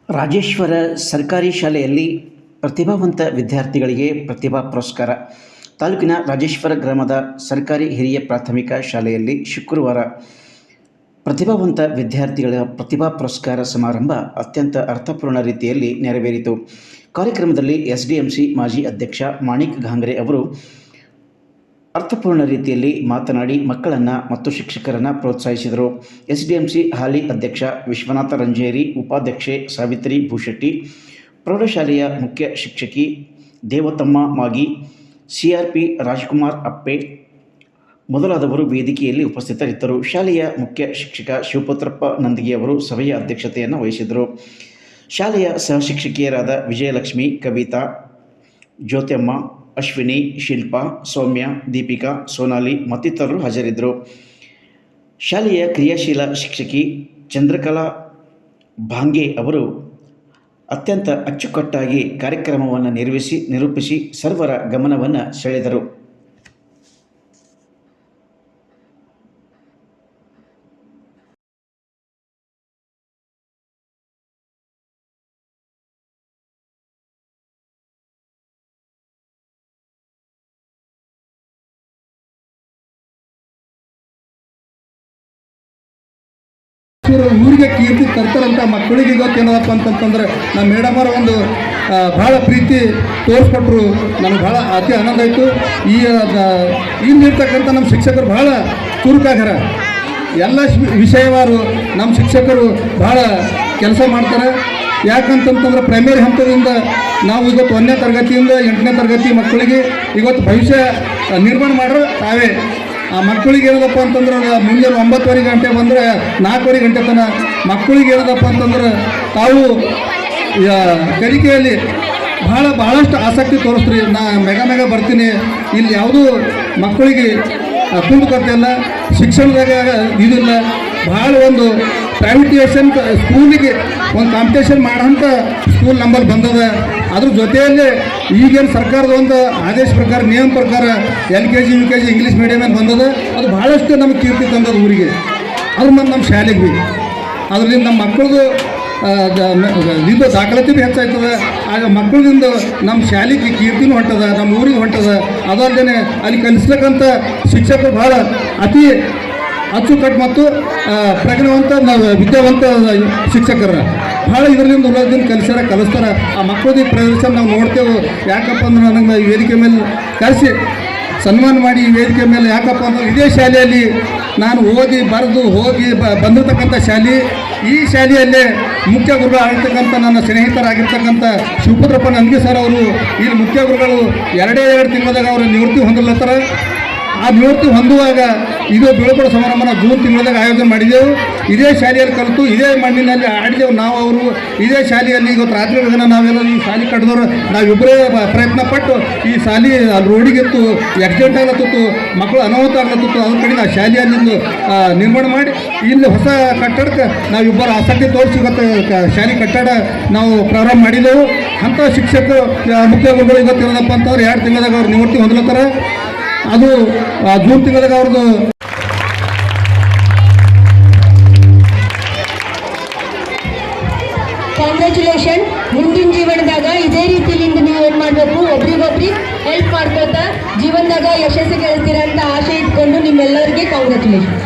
ರಾಜೇಶ್ವರ ಸರ್ಕಾರಿ ಶಾಲೆಯಲ್ಲಿ ಪ್ರತಿಭಾವಂತ ವಿದ್ಯಾರ್ಥಿಗಳಿಗೆ ಪ್ರತಿಭಾ ಪುರಸ್ಕಾರ. ತಾಲೂಕಿನ ರಾಜೇಶ್ವರ ಗ್ರಾಮದ ಸರ್ಕಾರಿ ಹಿರಿಯ ಪ್ರಾಥಮಿಕ ಶಾಲೆಯಲ್ಲಿ ಶುಕ್ರವಾರ ಪ್ರತಿಭಾವಂತ ವಿದ್ಯಾರ್ಥಿಗಳ ಪ್ರತಿಭಾ ಪುರಸ್ಕಾರ ಸಮಾರಂಭ ಅತ್ಯಂತ ಅರ್ಥಪೂರ್ಣ ರೀತಿಯಲ್ಲಿ ನೆರವೇರಿತು. ಕಾರ್ಯಕ್ರಮದಲ್ಲಿ ಎಸ್ಡಿಎಂಸಿ ಮಾಜಿ ಅಧ್ಯಕ್ಷ ಮಾಣಿಕ್ ಘಾಂಗ್ರೆ ಅವರು ಅರ್ಥಪೂರ್ಣ ರೀತಿಯಲ್ಲಿ ಮಾತನಾಡಿ ಮಕ್ಕಳನ್ನು ಮತ್ತು ಶಿಕ್ಷಕರನ್ನು ಪ್ರೋತ್ಸಾಹಿಸಿದರು. ಎಸ್ಡಿಎಂಸಿ ಹಾಲಿ ಅಧ್ಯಕ್ಷ ವಿಶ್ವನಾಥ ರಂಜೇರಿ, ಉಪಾಧ್ಯಕ್ಷೆ ಸಾವಿತ್ರಿ ಭೂಶೆಟ್ಟಿ, ಪ್ರೌಢಶಾಲೆಯ ಮುಖ್ಯ ಶಿಕ್ಷಕಿ ದೇವತಮ್ಮ ಮಾಗಿ, ಸಿಆರ್ಪಿ ರಾಜ್ಕುಮಾರ್ ಅಪ್ಪೆ ಮೊದಲಾದವರು ವೇದಿಕೆಯಲ್ಲಿ ಉಪಸ್ಥಿತರಿದ್ದರು. ಶಾಲೆಯ ಮುಖ್ಯ ಶಿಕ್ಷಕ ಶಿವಪುತ್ರಪ್ಪ ನಂದಗಿಯವರು ಸಭೆಯ ಅಧ್ಯಕ್ಷತೆಯನ್ನು ವಹಿಸಿದರು. ಶಾಲೆಯ ಸಹಶಿಕ್ಷಕಿಯರಾದ ವಿಜಯಲಕ್ಷ್ಮಿ, ಕವಿತಾ, ಜ್ಯೋತಿಯಮ್ಮ, ಅಶ್ವಿನಿ, ಶಿಲ್ಪಾ, ಸೌಮ್ಯ, ದೀಪಿಕಾ, ಸೋನಾಲಿ ಮತ್ತಿತರರು ಹಾಜರಿದ್ದರು. ಶಾಲೆಯ ಕ್ರಿಯಾಶೀಲ ಶಿಕ್ಷಕಿ ಚಂದ್ರಕಲಾ ಭಾಂಗೆ ಅವರು ಅತ್ಯಂತ ಅಚ್ಚುಕಟ್ಟಾಗಿ ಕಾರ್ಯಕ್ರಮವನ್ನು ನಿರೂಪಿಸಿ ಸರ್ವರ ಗಮನವನ್ನು ಸೆಳೆದರು. ಊರಿಗೆ ಕೀರ್ತಿ ತರ್ತಾರಂಥ ಮಕ್ಕಳಿಗೆ ಇವತ್ತೇನದಪ್ಪ ಅಂತಂತಂದ್ರೆ ನಮ್ಮ ಮೇಡಮರ ಒಂದು ಭಾಳ ಪ್ರೀತಿ ತೋರಿಸ್ಕೊಟ್ರು. ನನಗೆ ಭಾಳ ಅತಿ ಆನಂದ ಆಯಿತು. ಇಲ್ಲಿರ್ತಕ್ಕಂಥ ನಮ್ಮ ಶಿಕ್ಷಕರು ಭಾಳ ಚುರುಕಾಗ್ಯಾರ. ಎಲ್ಲ ವಿಷಯವಾರು ನಮ್ಮ ಶಿಕ್ಷಕರು ಭಾಳ ಕೆಲಸ ಮಾಡ್ತಾರೆ. ಯಾಕಂತಂತಂದ್ರೆ ಪ್ರೈಮರಿ ಹಂತದಿಂದ ನಾವು ಇವತ್ತು 1ನೇ ತರಗತಿಯಿಂದ 8ನೇ ತರಗತಿ ಮಕ್ಕಳಿಗೆ ಇವತ್ತು ಭವಿಷ್ಯ ನಿರ್ಮಾಣ ಮಾಡೋರು ತಾವೇ. ಆ ಮಕ್ಕಳಿಗೆ ಏನದಪ್ಪ ಅಂತಂದ್ರೆ ಮುಂಜಾನೆ 9:30 ಗಂಟೆ ಬಂದರೆ 4:30 ಗಂಟೆ ತನಕ ಮಕ್ಕಳಿಗೆ ಏನದಪ್ಪ ಅಂತಂದ್ರೆ ತಾವು ಕಲಿಕೆಯಲ್ಲಿ ಭಾಳಷ್ಟು ಆಸಕ್ತಿ ತೋರಿಸ್ರಿ. ನಾ ಮೆಗ ಬರ್ತೀನಿ. ಇಲ್ಲಿ ಯಾವುದೂ ಮಕ್ಕಳಿಗೆ ಕುಂದು ಕರ್ತಿಲ್ಲ, ಶಿಕ್ಷಣದಾಗ ಇದಿಲ್ಲ. ಭಾಳ ಒಂದು ಪ್ರೈವೇಟೈಸೇಷನ್ ಸ್ಕೂಲಿಗೆ ಒಂದು ಕಾಂಪಿಟೇಷನ್ ಮಾಡೋಂಥ ಸ್ಕೂಲ್ ನಂಬಲ್ಲಿ ಬಂದದ. ಅದ್ರ ಜೊತೆಯಲ್ಲೇ ಈಗೇನು ಸರ್ಕಾರದ ಒಂದು ಆದೇಶ ಪ್ರಕಾರ ನಿಯಮ ಪ್ರಕಾರ LKG UKG ಇಂಗ್ಲೀಷ್ ಮೀಡಿಯಮಲ್ಲಿ ಬಂದದ. ಅದು ಭಾಳಷ್ಟು ನಮಗೆ ಕೀರ್ತಿ ತಂದದ ಊರಿಗೆ. ಅದ್ರ ಮತ್ತು ನಮ್ಮ ಶಾಲೆಗೆ ಭೀ ಅದರಿಂದ ನಮ್ಮ ಮಕ್ಕಳದು ಇದು ದಾಖಲಾತಿ ಭೀ ಹೆಚ್ಚಾಯ್ತದೆ. ಆಗ ಮಕ್ಕಳಿಂದ ನಮ್ಮ ಶಾಲೆಗೆ ಕೀರ್ತಿನೂ ಹೊಂಟದ, ನಮ್ಮ ಊರಿಗೆ ಹೊಂಟದ. ಅದಲ್ಲದೆ ಅಲ್ಲಿ ಕಲಿಸ್ಬೇಕಂತ ಶಿಕ್ಷಕರು ಭಾಳ ಅತಿ ಅಚ್ಚುಕಟ್ಟು ಮತ್ತು ಪ್ರಜ್ಞಾವಂತ ವಿದ್ಯಾವಂತ ಶಿಕ್ಷಕರ ಭಾಳ ಇದರಿಂದ ಉಳ್ಳದಿಂದ ಕಲಿಸ್ತಾರೆ. ಆ ಮಕ್ಕಳದ್ದು ಪ್ರದರ್ಶನ ನಾವು ನೋಡ್ತೇವೆ. ಯಾಕಪ್ಪ ಅಂದ್ರೆ ನನಗೆ ಈ ವೇದಿಕೆ ಮೇಲೆ ಕರೆಸಿ ಸನ್ಮಾನ ಮಾಡಿ ಈ ವೇದಿಕೆ ಮೇಲೆ ಯಾಕಪ್ಪ ಅಂದ್ರೆ ಇದೇ ಶಾಲೆಯಲ್ಲಿ ನಾನು ಓದಿ ಬರೆದು ಹೋಗಿ ಬಂದಿರತಕ್ಕಂಥ ಶಾಲೆ. ಈ ಶಾಲೆಯಲ್ಲೇ ಮುಖ್ಯ ಗುರುಗಳು ಆಗಿರ್ತಕ್ಕಂಥ ನನ್ನ ಸ್ನೇಹಿತರಾಗಿರ್ತಕ್ಕಂಥ ಶಿವಪುತ್ರಪ್ಪ ನಂದಗಿ ಸರ್ ಅವರು ಇಲ್ಲಿ ಮುಖ್ಯ ಗುರುಗಳು 2 ತಿಂಗಳದಾಗ ಅವರು ನಿವೃತ್ತಿ ಹೊಂದಲತ್ತಾರ. ಆ ನಿವೃತ್ತಿ ಹೊಂದುವಾಗ ಇದು ಬೀಳ್ಕೊಡೋ ಸಮಾರಂಭನ ಜೂನ್ ತಿಂಗಳದಾಗ ಆಯೋಜನೆ ಮಾಡಿದೆವು. ಇದೇ ಶಾಲೆಯಲ್ಲಿ ಕಲಿತು ಇದೇ ಮಣ್ಣಿನಲ್ಲಿ ಆಡಿದೆವು ನಾವು. ಅವರು ಇದೇ ಶಾಲೆಯಲ್ಲಿ ಇವತ್ತು ರಾತ್ರಿ ಬೇಗನ ನಾವೆಲ್ಲ ಈ ಶಾಲೆ ಕಟ್ಟಿದವರು ನಾವಿಬ್ಬರೇ ಪ್ರಯತ್ನ ಪಟ್ಟು ಈ ಶಾಲೆ ಅಲ್ಲಿ ರೋಡಿಗಿತ್ತು, ಆಕ್ಸಿಡೆಂಟ್ ಆಗ್ಲತ್ತಿತ್ತು, ಮಕ್ಕಳು ಅನಾಹುತ ಆಗ್ಲತ್ತಿತ್ತು. ಅದ್ರ ಕಡೆಗೆ ಆ ಶಾಲೆಯಲ್ಲಿ ನಿರ್ಮಾಣ ಮಾಡಿ ಇಲ್ಲಿ ಹೊಸ ಕಟ್ಟಡಕ್ಕೆ ನಾವಿಬ್ಬರು ಆಸಕ್ತಿ ತೋರಿಸಿ ಇವತ್ತು ಶಾಲೆ ಕಟ್ಟಡ ನಾವು ಪ್ರಾರಂಭ ಮಾಡಿದೆವು. ಅಂಥ ಶಿಕ್ಷಕರು ಮುಖ್ಯ ಗುರುಗಳು ಇವತ್ತು ಏನಪ್ಪ ಅಂತಂದ್ರೆ 2 ತಿಂಗಳದಾಗ ಅವ್ರು ನಿವೃತ್ತಿ ಹೊಂದಲತ್ತಾರ. ಅದು ಜೂನ್ ತಿಂಗಳದಾಗ ಅವ್ರದ್ದು ಕಾಂಗ್ರ್ಯಾಚುಲೇಷನ್. ಮುಂದಿನ ಜೀವನದಾಗ ಇದೇ ರೀತಿಯಿಂದ ನೀವು ಏನು ಮಾಡಬೇಕು, ಒಬ್ರಿಗೊಬ್ರಿಗೆ ಹೆಲ್ಪ್ ಮಾಡ್ಕೋತಾ ಜೀವನದಾಗ ಯಶಸ್ಸು ಗೆಲ್ತೀರ ಅಂತ ಆಸೆ ಇಟ್ಕೊಂಡು ನಿಮ್ಮೆಲ್ಲರಿಗೆ ಕಾಂಗ್ರ್ಯಾಚುಲೇಷನ್.